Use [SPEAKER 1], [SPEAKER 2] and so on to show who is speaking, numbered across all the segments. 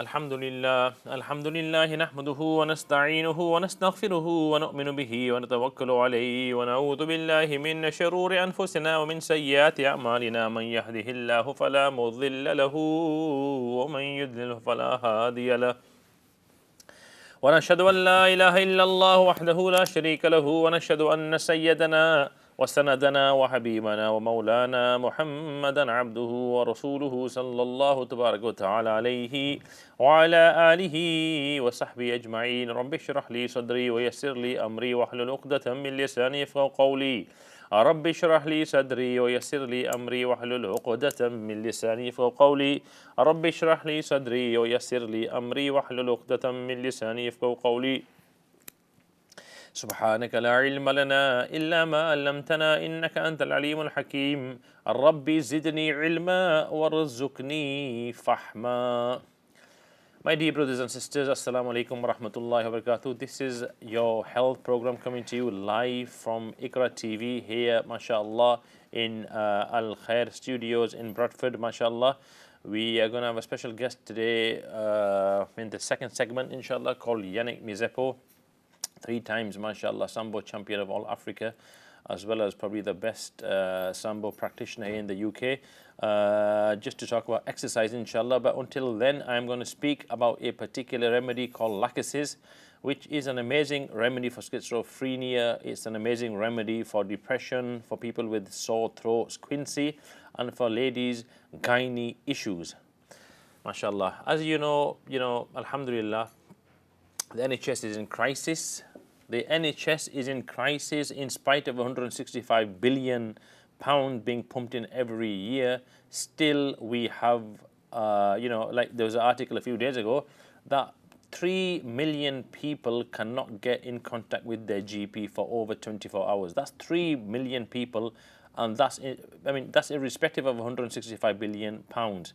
[SPEAKER 1] الحمد لله نحمده ونستعينه ونستغفره ونؤمن به ونتوكل عليه ونعوذ بالله من شرور أنفسنا ومن سيئات أعمالنا من يهده الله فلا مضل له ومن يضلل فلا هادي له ونشهد أن لا إله إلا الله وحده لا شريك له ونشهد أن سيدنا وسندنا وحبيبنا ومولانا محمدا عبده ورسوله صلى الله تبارك وتعالى عليه وعلى آله وصحبه أجمعين. رب اشرح لي صدري ويسر لي أمري واحلل عقدة من لساني يفقهوا قولي. رب اشرح لي صدري ويسر لي أمري واحلل عقدة من لساني يفقهوا قولي. رب اشرح لي صدري ويسر لي أمري واحلل عقدة من لساني يفقهوا قولي. سبحانك لا علم لنا إلا ما علمتنا إنك أنت العليم الحكيم. ربي زدني علما وارزقني فهما. My dear brothers and sisters, Assalamu alaikum wa rahmatullahi wa barakatuh. This is your health program coming to you live from Iqra TV here, mashallah, in Al Khair Studios in Bradford, mashallah. We are going to have a special guest today in the second segment, inshallah, called Yannick Mizepo. 3 times, mashallah, Sambo champion of all Africa, as well as probably the best Sambo practitioner here in the UK, just to talk about exercise, inshallah. But until then, I'm going to speak about a particular remedy called lacasis, which is an amazing remedy for schizophrenia. It's an amazing remedy for depression, for people with sore throats, quinsy, and for ladies, gynae issues. Mashallah. As you know, alhamdulillah, the NHS is in crisis. The NHS is in crisis in spite of £165 billion being pumped in every year. Still, we have, like there was an article a few days ago that 3 million people cannot get in contact with their GP for over 24 hours. That's 3 million people, and that's irrespective of £165 billion. And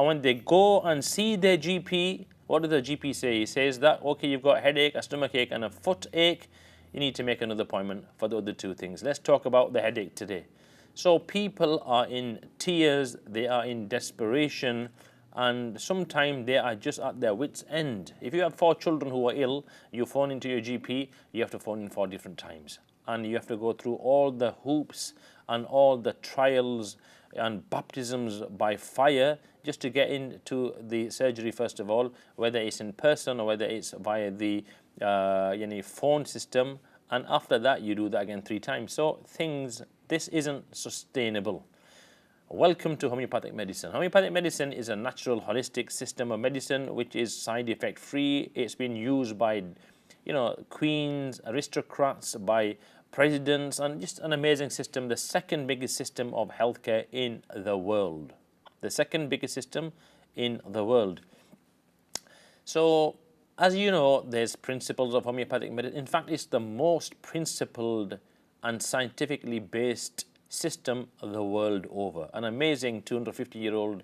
[SPEAKER 1] when they go and see their GP, what does the GP say? He says that, okay, you've got a headache, a stomach ache, and a foot ache. You need to make another appointment for the other 2 things. Let's talk about the headache today. So people are in tears, they are in desperation, and sometimes they are just at their wits' end. If you have 4 children who are ill, you phone into your GP, you have to phone in 4 different times. And you have to go through all the hoops and all the trials and baptisms by fire just to get into the surgery, first of all, whether it's in person or whether it's via the phone system. And after that, you do that again 3 times. So this isn't sustainable. Welcome to homeopathic medicine. Homeopathic medicine is a natural holistic system of medicine which is side effect free. It's been used by queens, aristocrats, by presidents, and just an amazing system. The second biggest system of healthcare in the world. The second biggest system in the world. So, as you know, there's principles of homeopathic medicine. In fact, it's the most principled and scientifically based system the world over. An amazing 250-year-old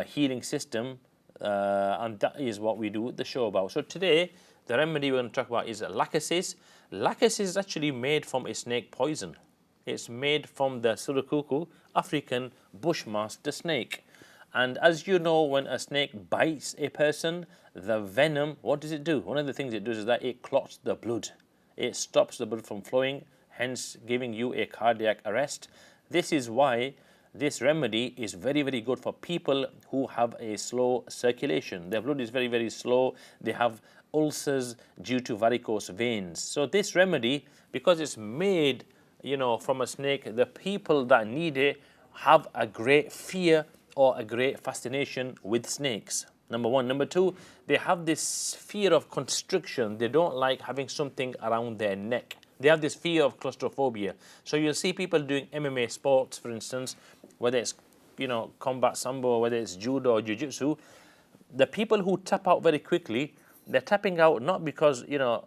[SPEAKER 1] healing system, and that is what we do the show about. So today, the remedy we're going to talk about is lacasis. Lacasis is actually made from a snake poison. It's made from the surukuku, African bushmaster snake. And as you know, when a snake bites a person, the venom, what does it do? One of the things it does is that it clots the blood. It stops the blood from flowing, hence giving you a cardiac arrest. This is why this remedy is very, very good for people who have a slow circulation. Their blood is very, very slow. They have ulcers due to varicose veins. So this remedy, because it's made, from a snake, the people that need it have a great fear or a great fascination with snakes. Number 1. Number 2, they have this fear of constriction. They don't like having something around their neck. They have this fear of claustrophobia. So you'll see people doing MMA sports, for instance, whether it's combat sambo, whether it's judo or jiu-jitsu. The people who tap out very quickly, they're tapping out not because they're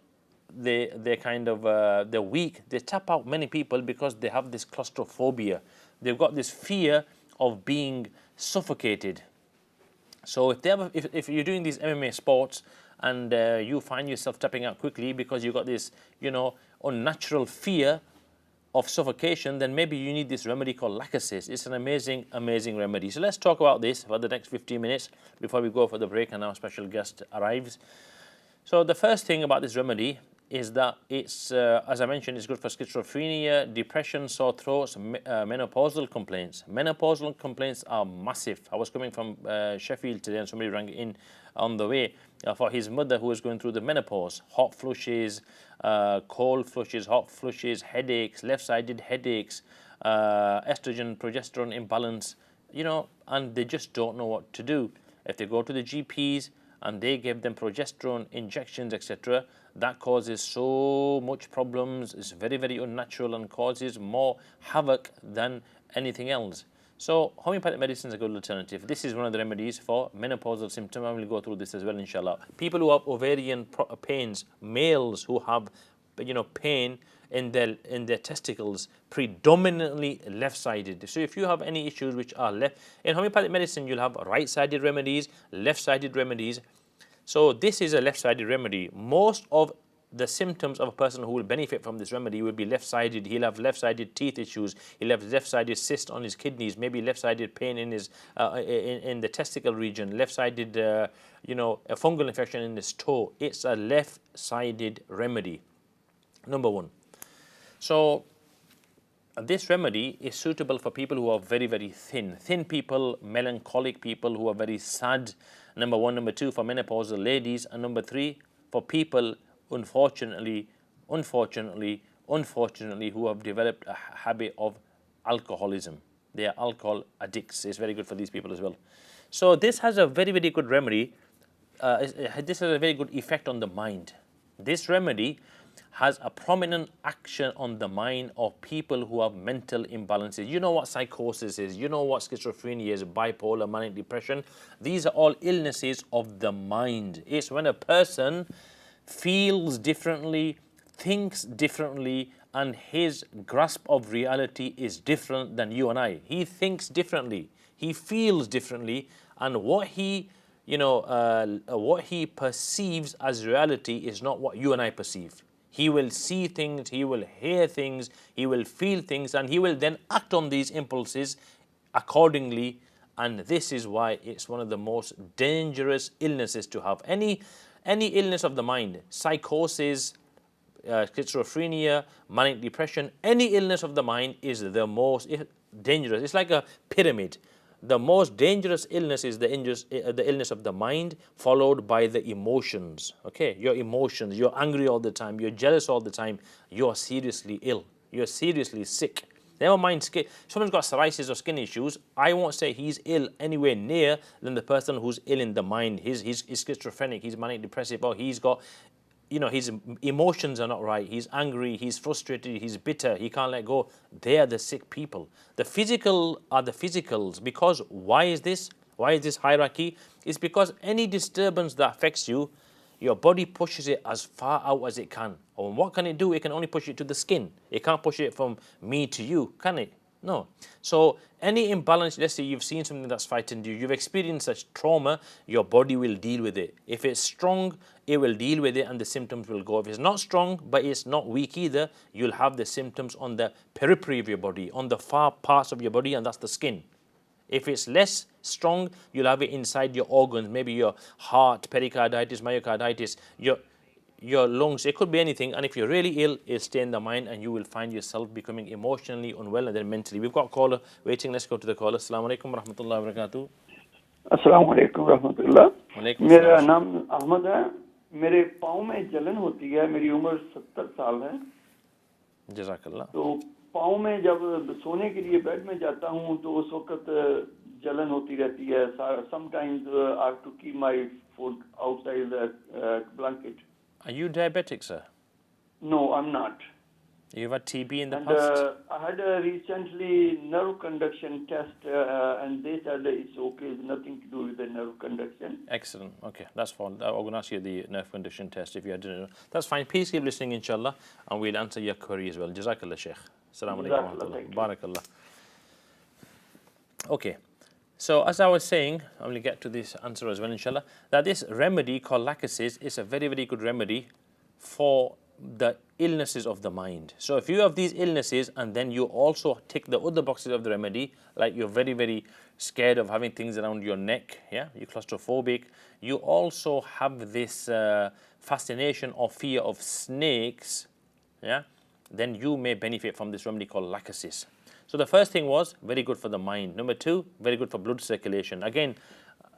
[SPEAKER 1] weak. They tap out, many people, because they have this claustrophobia. They've got this fear of being suffocated. So if you're doing these MMA sports and you find yourself tapping out quickly because you've got this unnatural fear of suffocation, then maybe you need this remedy called lacasis. It's an amazing, amazing remedy. So let's talk about this for the next 15 minutes before we go for the break and our special guest arrives. So the first thing about this remedy is that it's, as I mentioned, it's good for schizophrenia, depression, sore throats, menopausal complaints. Menopausal complaints are massive. I was coming from Sheffield today and somebody rang in on the way for his mother who was going through the menopause. Hot flushes, cold flushes, hot flushes, headaches, left-sided headaches, estrogen, progesterone imbalance, you know, and they just don't know what to do. If they go to the GPs and they give them progesterone injections, etc., that causes so much problems. It's very, very unnatural and causes more havoc than anything else. So homeopathic medicine is a good alternative. This is one of the remedies for menopausal symptoms. I will go through this as well, inshallah. People who have ovarian pains, males who have, you know, pain in their testicles, predominantly left-sided. So if you have any issues which are left, in homeopathic medicine you'll have right-sided remedies, left-sided remedies. So this is a left-sided remedy. Most of the symptoms of a person who will benefit from this remedy will be left-sided. He'll have left-sided teeth issues. He'll have left-sided cyst on his kidneys. Maybe left-sided pain in his in the testicle region. Left-sided, you know, a fungal infection in his toe. It's a left-sided remedy. Number one. So this remedy is suitable for people who are very, very thin. Thin people, melancholic people who are very sad. Number one. Number two, for menopausal ladies. And number three, for people, unfortunately, who have developed a habit of alcoholism. They are alcohol addicts. It's very good for these people as well. So this has a very, very good remedy. This has a very good effect on the mind. This remedy has a prominent action on the mind of people who have mental imbalances. You know what psychosis is, you know what schizophrenia is, bipolar, manic depression. These are all illnesses of the mind. It's when a person feels differently, thinks differently, and his grasp of reality is different than you and I. He thinks differently, he feels differently, and what he, you know, what he perceives as reality is not what you and I perceive. He will see things, he will hear things, he will feel things, and he will then act on these impulses accordingly. And this is why it's one of the most dangerous illnesses to have. Any illness of the mind, psychosis, schizophrenia, manic depression, any illness of the mind is the most dangerous. It's like a pyramid. The most dangerous illness is the illness of the mind, followed by the emotions. Okay, your emotions, you're angry all the time, you're jealous all the time, you're seriously ill, you're seriously sick. Never mind skin. Someone's got psoriasis or skin issues, I won't say he's ill anywhere near than the person who's ill in the mind. He's schizophrenic, he's manic depressive, or he's got, you know, his emotions are not right, he's angry, he's frustrated, he's bitter, he can't let go. They are the sick people. The physical are the physicals. Because why is this? Why is this hierarchy? It's because any disturbance that affects you, your body pushes it as far out as it can. And what can it do? It can only push it to the skin. It can't push it from me to you, can it? No. So any imbalance, let's say you've seen something that's frightened you, you've experienced such trauma, your body will deal with it. If it's strong, it will deal with it and the symptoms will go. If it's not strong, but it's not weak either, you'll have the symptoms on the periphery of your body, on the far parts of your body, and that's the skin. If it's less strong, you'll have it inside your organs, maybe your heart, pericarditis, myocarditis, your lungs, it could be anything. And if you're really ill, it'll stay in the mind and you will find yourself becoming emotionally unwell and then mentally. We've got a caller waiting. Let's go to the caller. Assalamu alaikum wa rahmatullahi wa barakatuh.
[SPEAKER 2] अस्सलाम वालेकुम रहमतुल्लाह।
[SPEAKER 1] वालेकुम
[SPEAKER 2] मेरा
[SPEAKER 1] अस्सलाम।
[SPEAKER 2] नाम अहमद है। मेरे पाँव में जलन होती है। मेरी उम्र 70 साल है।
[SPEAKER 1] जज़ाकल्लाह।
[SPEAKER 2] तो पाँव में जब सोने के लिए बेड में जाता हूँ तो उस वक्त जलन होती रहती है। Sometimes I have to keep my foot outside the blanket.
[SPEAKER 1] Are you diabetic, sir?
[SPEAKER 2] No, I'm not.
[SPEAKER 1] You've had TB in the past?
[SPEAKER 2] I had a recently nerve conduction test, and they said it's okay. It's nothing to do with the nerve conduction.
[SPEAKER 1] Excellent. Okay, that's fine. I'm going to ask you the nerve conduction test if you had to know. That's fine. Please keep listening, inshallah, and we'll answer your query as well. Jazakallah, Sheikh. Assalamu alaikum wa rahmatullah. Barakallah. Okay. So as I was saying, I'm going to get to this answer as well, inshallah, that this remedy called lacasis is a very, very good remedy for the illnesses of the mind. So if you have these illnesses and then you also tick the other boxes of the remedy, like you're very, very scared of having things around your neck, yeah, you're claustrophobic, you also have this fascination or fear of snakes, yeah, then you may benefit from this remedy called lachesis. So the first thing was very good for the mind. Number two, very good for blood circulation. Again,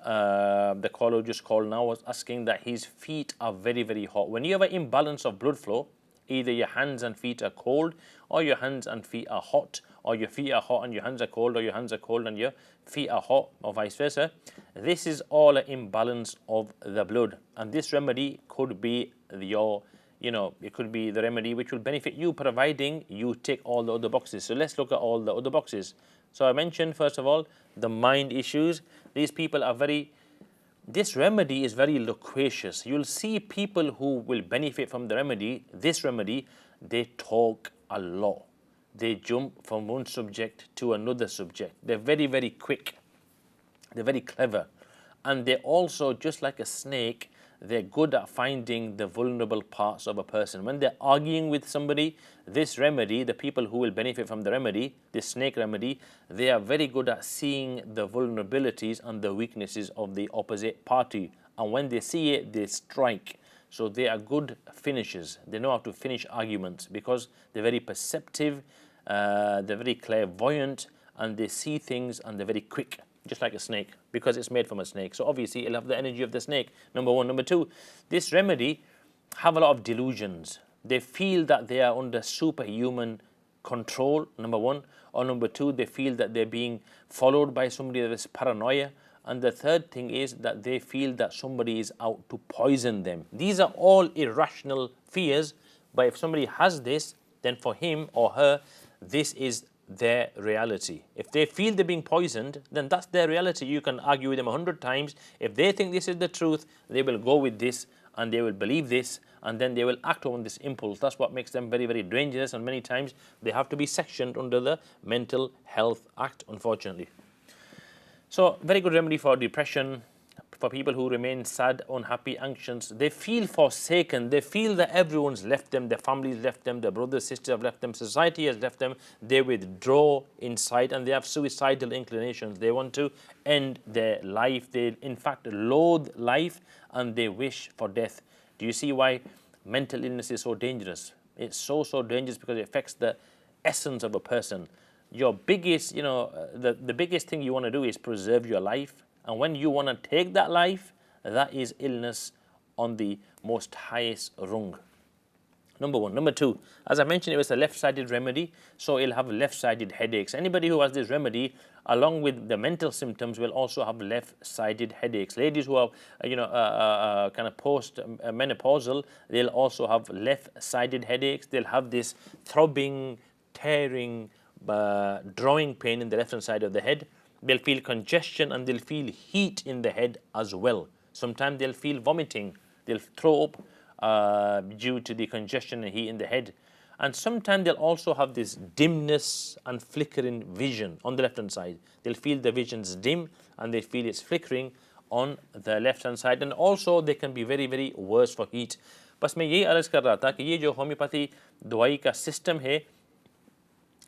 [SPEAKER 1] the caller who just called now was asking that his feet are very, very hot. When you have an imbalance of blood flow, either your hands and feet are cold, or your hands and feet are hot, or your feet are hot and your hands are cold, or your hands are cold and your feet are hot, or vice versa. This is all an imbalance of the blood, and this remedy could be your, it could be the remedy which will benefit you, providing you tick all the other boxes. So let's look at all the other boxes. So I mentioned, first of all, the mind issues. These people are this remedy is very loquacious. You'll see people who will benefit from the remedy, this remedy, they talk a lot. They jump from one subject to another subject. They're very, very quick. They're very clever. And they're also, just like a snake, they're good at finding the vulnerable parts of a person. When they're arguing with somebody, this remedy, the people who will benefit from the remedy, this snake remedy, they are very good at seeing the vulnerabilities and the weaknesses of the opposite party. And when they see it, they strike. So they are good finishers. They know how to finish arguments because they're very perceptive, they're very clairvoyant, and they see things and they're very quick. Just like a snake, because it's made from a snake. So obviously it'll have the energy of the snake, number one. Number two, this remedy have a lot of delusions. They feel that they are under superhuman control, number one. Or number two, they feel that they're being followed by somebody that is paranoia. And the third thing is that they feel that somebody is out to poison them. These are all irrational fears, but if somebody has this, then for him or her, this is their reality. If they feel they're being poisoned, then that's their reality. You can argue with them 100 times. If they think this is the truth, they will go with this and they will believe this, and then they will act on this impulse. That's what makes them very, very dangerous, and many times they have to be sectioned under the Mental Health Act, unfortunately. So very good remedy for depression, for people who remain sad, unhappy, anxious. They feel forsaken. They feel that everyone's left them, their families left them, their brothers, sisters have left them, society has left them. They withdraw inside and they have suicidal inclinations. They want to end their life. They, in fact, loathe life and they wish for death. Do you see why mental illness is so dangerous? It's so dangerous because it affects the essence of a person. Your biggest, the biggest thing you want to do is preserve your life. And when you want to take that life, that is illness on the most highest rung. Number one. Number two, as I mentioned, it was a left-sided remedy, so it'll have left-sided headaches. Anybody who has this remedy, along with the mental symptoms, will also have left-sided headaches. Ladies who are, kind of post-menopausal, they'll also have left-sided headaches. They'll have this throbbing, tearing, drawing pain in the left-hand side of the head. They'll feel congestion and they'll feel heat in the head as well. Sometimes they'll feel vomiting. They'll throw up due to the congestion and heat in the head. And sometimes they'll also have this dimness and flickering vision on the left-hand side. They'll feel the vision's dim and they feel it's flickering on the left-hand side. And also they can be very, very worse for heat. बस मैं यही अर्ज़ कर रहा था कि ये जो होम्योपैथी दवाई का सिस्टम है,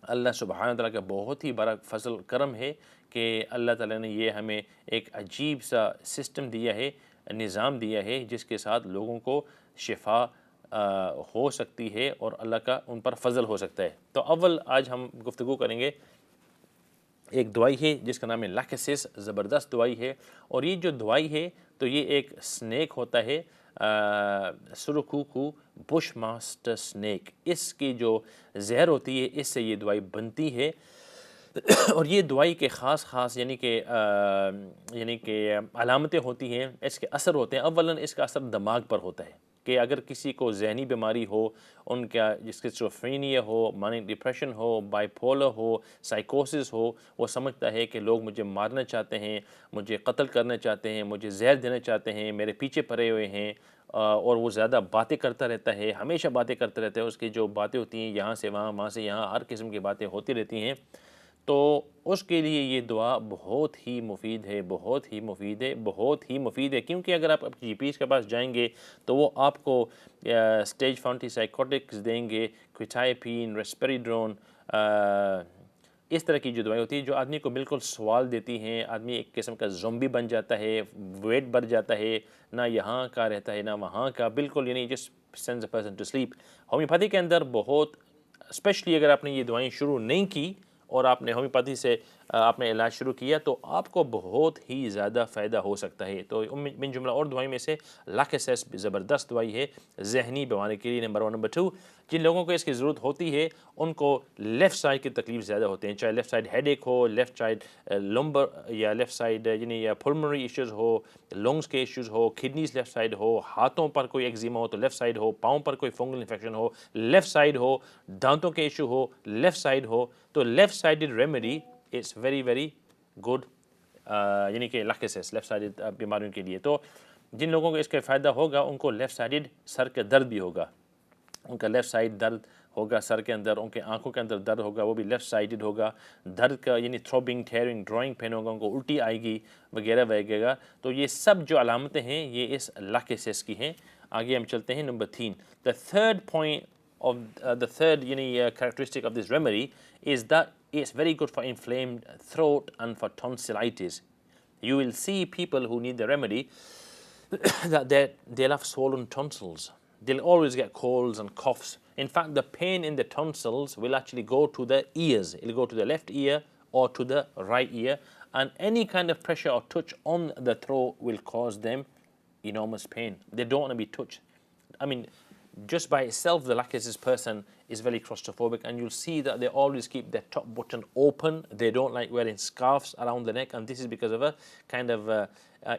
[SPEAKER 1] अल्लाह सुब्हानहू तआला का बहुत ही बड़ा फजल करम है कि अल्लाह ताला ने ये हमें एक अजीब सा सिस्टम दिया है, निज़ाम दिया है जिसके साथ लोगों को शिफा हो सकती है और अल्लाह का उन पर फजल हो सकता है। तो अव्वल आज हम गुफ्तगू करेंगे, एक दवाई है जिसका नाम है लाकेसिस, ज़बरदस्त दवाई है। और ये जो दवाई है तो ये एक स्नैक होता है, सुरुकुकू बुश मास्टर स्नैक। इसकी जो जहर होती है इससे ये दवाई बनती है। और ये दवाई के ख़ास यानी कि अलामतें होती हैं, इसके असर होते हैं। अव्वलन इसका असर दिमाग पर होता है कि अगर किसी को जहनी बीमारी हो, उनका स्किज़ोफ्रेनिया हो, मानिक डिप्रेशन हो, बाइपोलर हो, साइकोसिस हो, वो समझता है कि लोग मुझे मारना चाहते हैं, मुझे कत्ल करना चाहते हैं, मुझे जहर देना चाहते हैं, मेरे पीछे पड़े हुए हैं। और वो ज़्यादा बातें करता रहता है, हमेशा बातें करता रहता है। उसकी जो बातें होती हैं यहाँ से वहाँ, वहाँ से यहाँ, हर किस्म की बातें होती रहती हैं। तो उसके लिए ये दुआ बहुत ही मुफीद है, बहुत ही मुफीद है, बहुत ही मुफीद है। क्योंकि अगर आप अपने जीपीएस के पास जाएंगे तो वो आपको स्टेज फ़ एंटीसाइकोटिक्स देंगे, क्विटाइपिन, रेस्पेरिड्रोन, इस तरह की जो दवाई होती है जो आदमी को बिल्कुल सवाल देती हैं, आदमी एक किस्म का ज़ॉम्बी बन जाता है, वेट बढ़ जाता है, ना यहाँ का रहता है ना वहाँ का, बिल्कुल यानी just sends a person to sleep. Homeopathy के अंदर बहुत, स्पेशली अगर आपने ये दवाएं शुरू नहीं की और आपने होम्योपैथी से आपने इलाज शुरू किया तो आपको बहुत ही ज़्यादा फ़ायदा हो सकता है। तो मिन जुमला और दवाई में से लाकेसेस ज़बरदस्त दवाई है जहनी बीमारी के लिए। नंबर 1। नंबर 2, जिन लोगों को इसकी ज़रूरत होती है उनको लेफ़्ट साइड की तकलीफ ज़्यादा होती हैं, चाहे लेफ़्ट साइड हेडेक हो, लेफ़्ट साइड लंबर या लेफ़्ट साइड यानी या पुल्मोनरी इश्यूज़ हो, लंग्स के इश्यूज़ हो, किडनीज लेफ़्ट साइड हो, हाथों पर कोई एक्जिमा हो तो लेफ़्ट साइड हो, पाँव पर कोई फंगल इन्फेक्शन हो लेफ़्ट साइड हो, दांतों के इशू हो लेफ़्ट साइड हो, तो left sided remedy it's very very good, यानी कि लाकेसेस लेफ़्ट साइडेड बीमारियों के लिए। तो जिन लोगों को इसका फ़ायदा होगा उनको लेफ़्ट साइडेड सर के दर्द भी होगा, उनका लेफ़्ट साइड दर्द होगा सर के अंदर, उनके आंखों के अंदर दर्द होगा, वो भी लेफ़्ट साइडेड होगा, दर्द का यानी थ्रोबिंग, टेयरिंग, ड्राइंग पेन होगा, उनको उल्टी आएगी वगैरह वगैरह। तो ये सब जो अलामतें हैं ये इस लाकेसेस की हैं। आगे हम चलते हैं number 3। The third point of the third characteristic of this remedy is that it's very good for inflamed throat and for tonsillitis. You will see people who need the remedy that they'll have swollen tonsils. They'll always get colds and coughs. In fact, the pain in the tonsils will actually go to the ears. It'll go to the left ear or to the right ear, and any kind of pressure or touch on the throat will cause them enormous pain. They don't want to be touched. I mean, just by itself, the lachesis person is very claustrophobic, and you'll see that they always keep their top button open. They don't like wearing scarves around the neck, and this is because of a kind of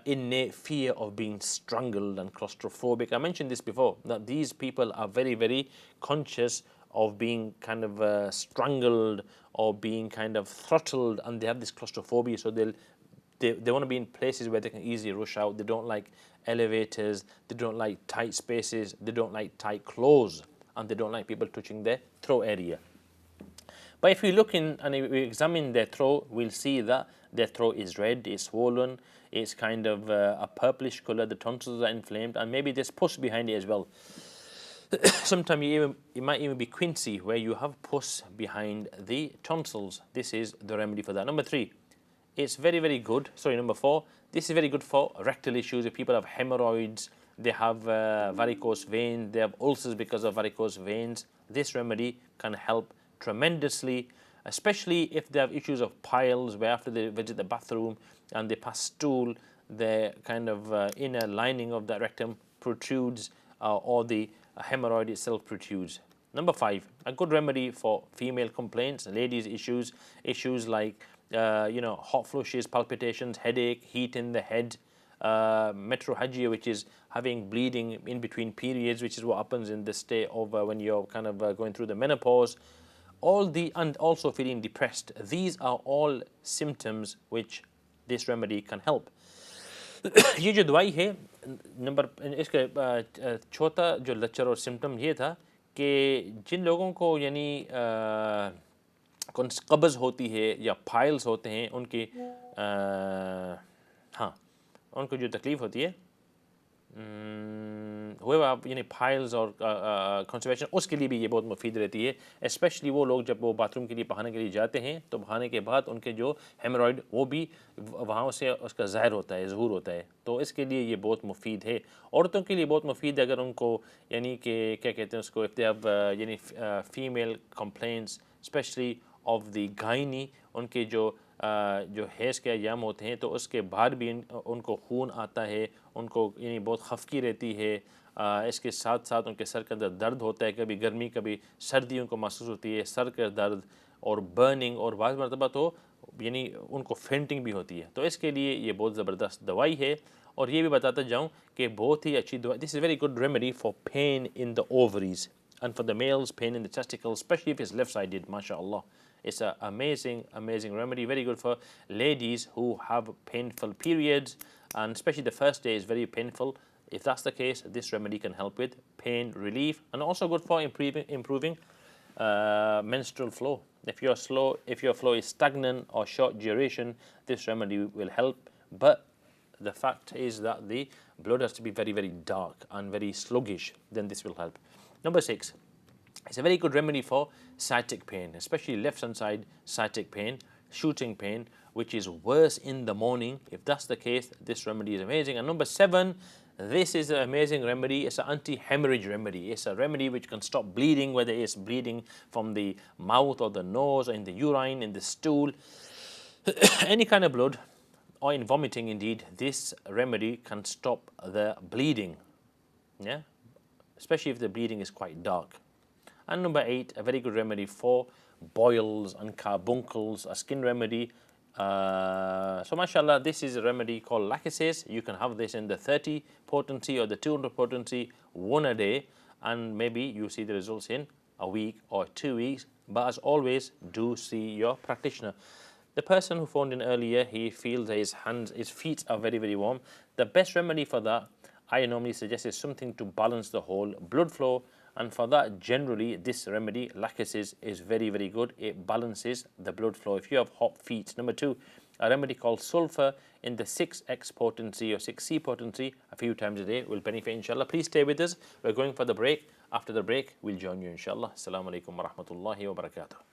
[SPEAKER 1] innate fear of being strangled and claustrophobic. I mentioned this before, that these people are very, very conscious of being kind of strangled or being kind of throttled, and they have this claustrophobia, so they want to be in places where they can easily rush out. They don't like elevators, they don't like tight spaces, they don't like tight clothes, and they don't like people touching their throat area. But if we look in and we examine their throat, we'll see that their throat is red, it's swollen, it's kind of a purplish color, the tonsils are inflamed, and maybe there's pus behind it as well. Sometimes it might even be quinsy, where you have pus behind the tonsils. This is the remedy for that. Number 3, it's very, very good. Sorry, number 4, this is very good for rectal issues. If people have hemorrhoids, they have varicose veins, they have ulcers because of varicose veins, this remedy can help tremendously, especially if they have issues of piles, where after they visit the bathroom and they pass stool, the kind of inner lining of the rectum protrudes, or the hemorrhoid itself protrudes. Number 5, a good remedy for female complaints, ladies' issues like hot flushes, palpitations, headache, heat in the head, metrorrhagia, which is having bleeding in between periods, which is what happens in the state of when you're kind of going through the menopause, and also feeling depressed. These are all symptoms which this remedy can help. ये जो दवाई है number इसका चौथा जो लक्षण और symptom ये था कि जिन लोगों को यानी कब्ज़ होती है या फाइल्स होते हैं उनकी उनको जो तकलीफ़ होती है हुए आप यानी फाइल्स और कंस्टिपेशन, उसके लिए भी ये बहुत मुफीद रहती है। स्पेशली वो लोग जब वो बाथरूम के लिए बहाने के लिए जाते हैं तो बहाने के बाद उनके जो हेमरॉइड वो भी वहाँ से उसका ज़ाहिर होता है, ज़हूर होता है, तो इसके लिए ये बहुत मुफीद है। औरतों के लिए बहुत मुफीद है अगर उनको यानी कि क्या कहते हैं उसको, इफ़ दे हैव यानी female complaints specially of the gynae, उनके जो हैज़ के अयाम होते हैं तो उसके बाद भी उनको खून आता है, उनको यानी बहुत खफकी रहती है, इसके साथ साथ उनके सर के अंदर दर्द होता है, कभी गर्मी कभी सर्दियों को महसूस होती है, सर का दर्द और बर्निंग, और बाज़ मरतबा तो यानी उनको फेंटिंग भी होती है। तो इसके लिए ये बहुत ज़बरदस्त दवाई है। और ये भी बताता जाऊँ कि बहुत ही अच्छी दवाई, this is very good remedy for pain in the ovaries and for the males pain in the testicles, especially if it's left-sided. MashaAllah, it's an amazing remedy, very good for ladies who have painful periods, and especially the first day is very painful. If that's the case, this remedy can help with pain relief, and also good for improving menstrual flow. If your flow is stagnant or short duration, this remedy will help. But the fact is that the blood has to be very, very dark and very sluggish, then this will help. Number 6, it's a very good remedy for sciatic pain, especially left hand side sciatic pain, shooting pain, which is worse in the morning. If that's the case, this remedy is amazing. And number 7, this is an amazing remedy. It's an anti-hemorrhage remedy. It's a remedy which can stop bleeding, whether it's bleeding from the mouth or the nose or in the urine, in the stool, any kind of blood, or in vomiting indeed. This remedy can stop the bleeding, yeah, especially if the bleeding is quite dark. And number 8, a very good remedy for boils and carbuncles, a skin remedy. So mashallah, this is a remedy called lacases. You can have this in the 30 potency or the 200 potency, one a day, and maybe you see the results in a week or 2 weeks. But as always, do see your practitioner. The person who phoned in earlier, he feels that his feet are very, very warm. The best remedy for that, I normally suggest, is something to balance the whole blood flow. And for that, generally, this remedy, lacases, is very, very good. It balances the blood flow if you have hot feet. Number 2, a remedy called sulfur in the 6x potency or 6C potency a few times a day will benefit, inshallah. Please stay with us. We're going for the break. After the break, we'll join you, inshallah. Assalamu alaikum wa rahmatullahi wa barakatuh.